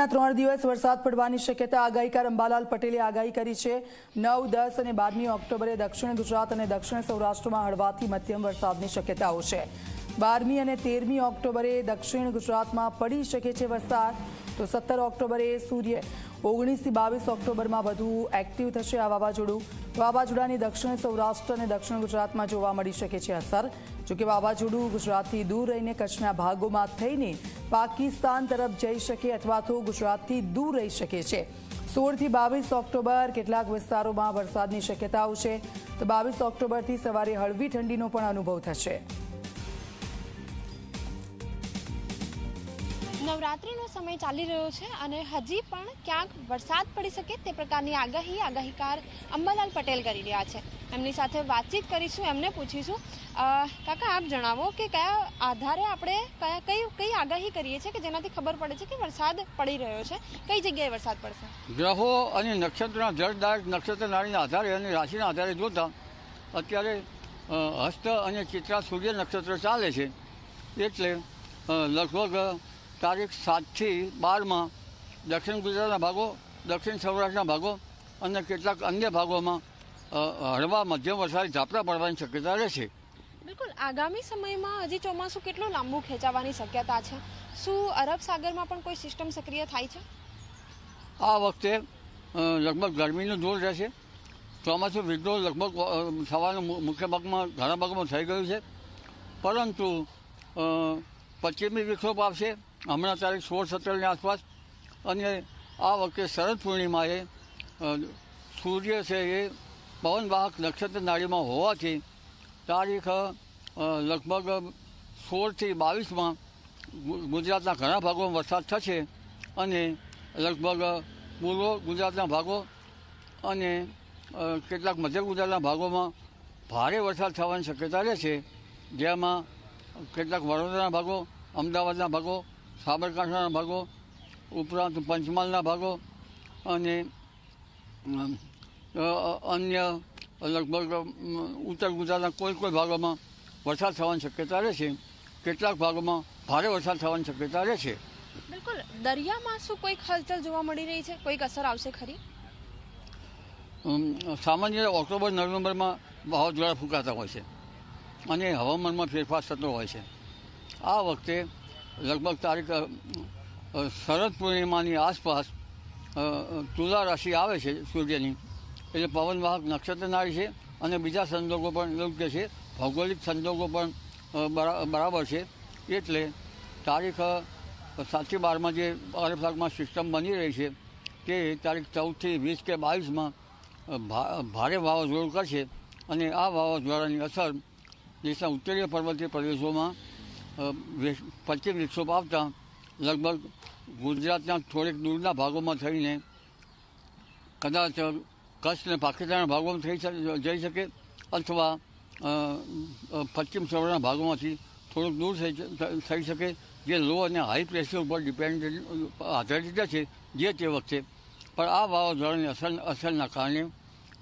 આગામીના 3 દિવસ વરસાદ પડવાની શક્યતા આગાહીકાર અંબાલાલ પટેલે આગાહી કરી છે। 9, 10 અને 12મી ઓક્ટોબરે દક્ષિણ ગુજરાત અને દક્ષિણ સૌરાષ્ટ્રમાં હળવાથી મધ્યમ વરસાદની શક્યતાઓ છે। 12મી અને 13મી ઓક્ટોબરે દક્ષિણ ગુજરાતમાં પડી શકે છે વરસાદ, તો 17 ઓક્ટોબરે સૂર્ય 19 થી 22 ઓક્ટોબરમાં વધુ એક્ટિવ થશે આ વાવાઝોડું। વાવાઝોડાની દક્ષિણ સૌરાષ્ટ્ર અને દક્ષિણ ગુજરાતમાં જોવા મળી શકે છે અસર। જોકે વાવાઝોડું ગુજરાતથી દૂર રહીને કચ્છના ભાગોમાં થઈને પાકિસ્તાન તરફ જઈ શકે અથવા તો ગુજરાતથી દૂર રહી શકે છે। 16 થી 22 ઓક્ટોબર કેટલાક વિસ્તારોમાં વરસાદની શક્યતાઓ છે, તો 22 ઓક્ટોબરથી સવારે હળવી ઠંડીનો પણ અનુભવ થશે। નવરાત્રીનો સમય ચાલી રહ્યો છે અને હજી પણ ક્યાંક વરસાદ પડી શકે તે પ્રકારની આગાહીકાર અંબાલાલ પટેલ કરી રહ્યા છે। એમની સાથે વાતચીત કરીશું, એમને પૂછીશું, કાકા આપ જણાવો કે કયા આધારે આપણે કઈ આગાહી કરીએ છીએ કે જેનાથી ખબર પડે છે કે વરસાદ પડી રહ્યો છે, કઈ જગ્યાએ વરસાદ પડશે? ગ્રહો અને નક્ષત્રના જળદાયક નક્ષત્ર નાળીના આધારે અને રાશિના આધારે જોતા અત્યારે હસ્ત અને ચિત્રા સૂર્ય નક્ષત્ર ચાલે છે, એટલે લગભગ તારીખ 7 થી 12માં દક્ષિણ ગુજરાતના ભાગો, દક્ષિણ સૌરાષ્ટ્રના ભાગો અને કેટલાક અન્ય ભાગોમાં હળવા મધ્યમ વરસાદી ઝાપટા પડવાની શક્યતા રહેશે। બિલકુલ, આગામી સમયમાં હજી ચોમાસું કેટલું લાંબુ ખેંચાવાની શક્યતા છે? શું અરબ સાગરમાં પણ કોઈ સિસ્ટમ સક્રિય થાય છે? આ વખતે લગભગ ગરમીનું જોર રહેશે। ચોમાસું વિડ્રો લગભગ સવારના મુખ્ય ભાગમાં ઘણા ભાગમાં થઈ ગયું છે, પરંતુ પશ્ચિમી વિક્ષોભ આવશે હમણાં તારીખ 16-17ની આસપાસ, અને આ વખતે શરદ પૂર્ણિમાએ સૂર્ય છે એ પવનવાહક નક્ષત્ર નાળીમાં હોવાથી તારીખ લગભગ 16 થી 22માં ગુજરાતના ઘણા ભાગોમાં વરસાદ થશે અને લગભગ પૂર્વ ગુજરાતના ભાગો અને કેટલાક મધ્ય ગુજરાતના ભાગોમાં ભારે વરસાદ થવાની શક્યતા રહેશે, જેમાં કેટલાક વડોદરાના ભાગો, અમદાવાદના ભાગો, સાબરકાંઠાના ભાગો, ઉપરાંત પંચમહાલના ભાગો અને અન્ય લગભગ ઉત્તર ગુજરાતના કોઈ ભાગોમાં વરસાદ થવાની શક્યતા રહેશે। કેટલાક ભાગોમાં ભારે વરસાદ થવાની શક્યતા રહેશે। બિલકુલ, દરિયામાં શું કોઈક હલચલ જોવા મળી રહી છે? કોઈક અસર આવશે ખરી? સામાન્ય ઓક્ટોબર-નવેમ્બરમાં વાવાઝોડા ફૂંકાતા હોય છે અને હવામાનમાં ફેરફાર થતો હોય છે। આ વખતે લગભગ તારીખ શરદ પૂર્ણિમાની આસપાસ તુલા રાશિ આવે છે સૂર્યની, એટલે પવનવાહક નક્ષત્ર નાળી છે અને બીજા સંજોગો પણ યોગ્ય છે, ભૌગોલિક સંજોગો પણ બરાબર છે, એટલે તારીખ 7 થી 12માં જે અરબ સાગરમાં સિસ્ટમ બની રહી છે તે તારીખ 14 થી 20 કે 22માં ભારે વાવાઝોડું કરશે અને આ વાવાઝોડાની અસર દેશના ઉત્તરીય પર્વતીય પ્રદેશોમાં પશ્ચિમ વિક્ષોભ આવતા લગભગ ગુજરાતના થોડેક દૂરના ભાગોમાં થઈને કદાચ કચ્છ અને પાકિસ્તાનના ભાગોમાં જઈ શકે અથવા પશ્ચિમ સૌરાષ્ટ્રના ભાગોમાંથી થોડુંક દૂર થઈ શકે, જે લો અને હાઈ પ્રેશર ઉપર આધારિત છે જે તે વખતે। પણ આ વાવાઝોડાની અસરના કારણે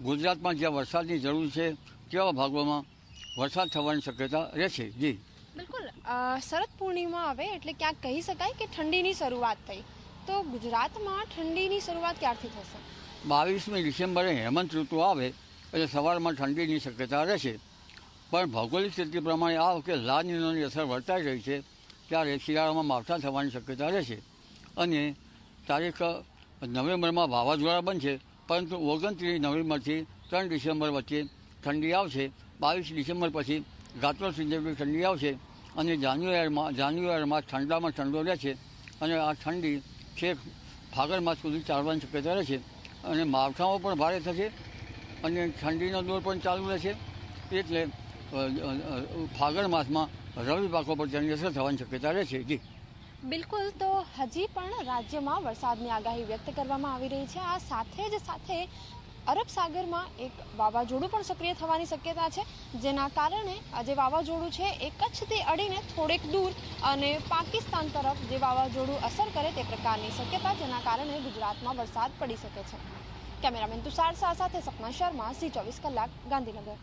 ગુજરાતમાં જ્યાં વરસાદની જરૂર છે તેવા ભાગોમાં વરસાદ થવાની શક્યતા રહેશે। જી બિલકુલ, શરદ પૂર્ણિમા આવે એટલે ક્યાંક કહી શકાય કે ઠંડીની શરૂઆત થઈ, તો ગુજરાતમાં ઠંડીની શરૂઆત ક્યારથી થશે? 22મી ડિસેમ્બરે હેમંત ઋતુ આવે એટલે સવારમાં ઠંડીની શક્યતા રહેશે, પણ ભૌગોલિક સ્થિતિ પ્રમાણે આ વખતે લા નીનોની અસર વર્તાઈ રહી છે, ત્યારે શિયાળામાં માવઠા થવાની શક્યતા રહેશે અને તારીખ નવેમ્બરમાં વાવાઝોડા બનશે, પરંતુ 29 નવેમ્બરથી 3 ડિસેમ્બર વચ્ચે ઠંડી આવશે। 22 ડિસેમ્બર પછી ગાત્રો જેવી ઠંડી આવશે અને જાન્યુઆરીમાં ઠંડામાં ઠંડો રહેશે અને આ ઠંડી છેક ફાગણ માસ સુધી ચાલવાની શક્યતા રહેશે અને માવઠાઓ પણ ભારે થશે અને ઠંડીનો દોર પણ ચાલુ રહેશે, એટલે ફાગણ માસમાં રવિ પાકો પર તેની અસર થવાની શક્યતા રહેશે। જી બિલકુલ, તો હજી પણ રાજ્યમાં વરસાદની આગાહી વ્યક્ત કરવામાં આવી રહી છે। આ સાથે અરબ સાગરમાં એક વાવાઝોડું પણ સક્રિય થવાની શક્યતા છે, જેના કારણે જે વાવાઝોડું છે એ કચ્છથી અડીને થોડેક દૂર અને પાકિસ્તાન તરફ જે વાવાઝોડું અસર કરે તે પ્રકારની શક્યતા, જેના કારણે ગુજરાતમાં વરસાદ પડી શકે છે। કેમેરામેન તુષાર શાહ સાથે સપના શર્મા, Zee 24 કલાક, ગાંધીનગર।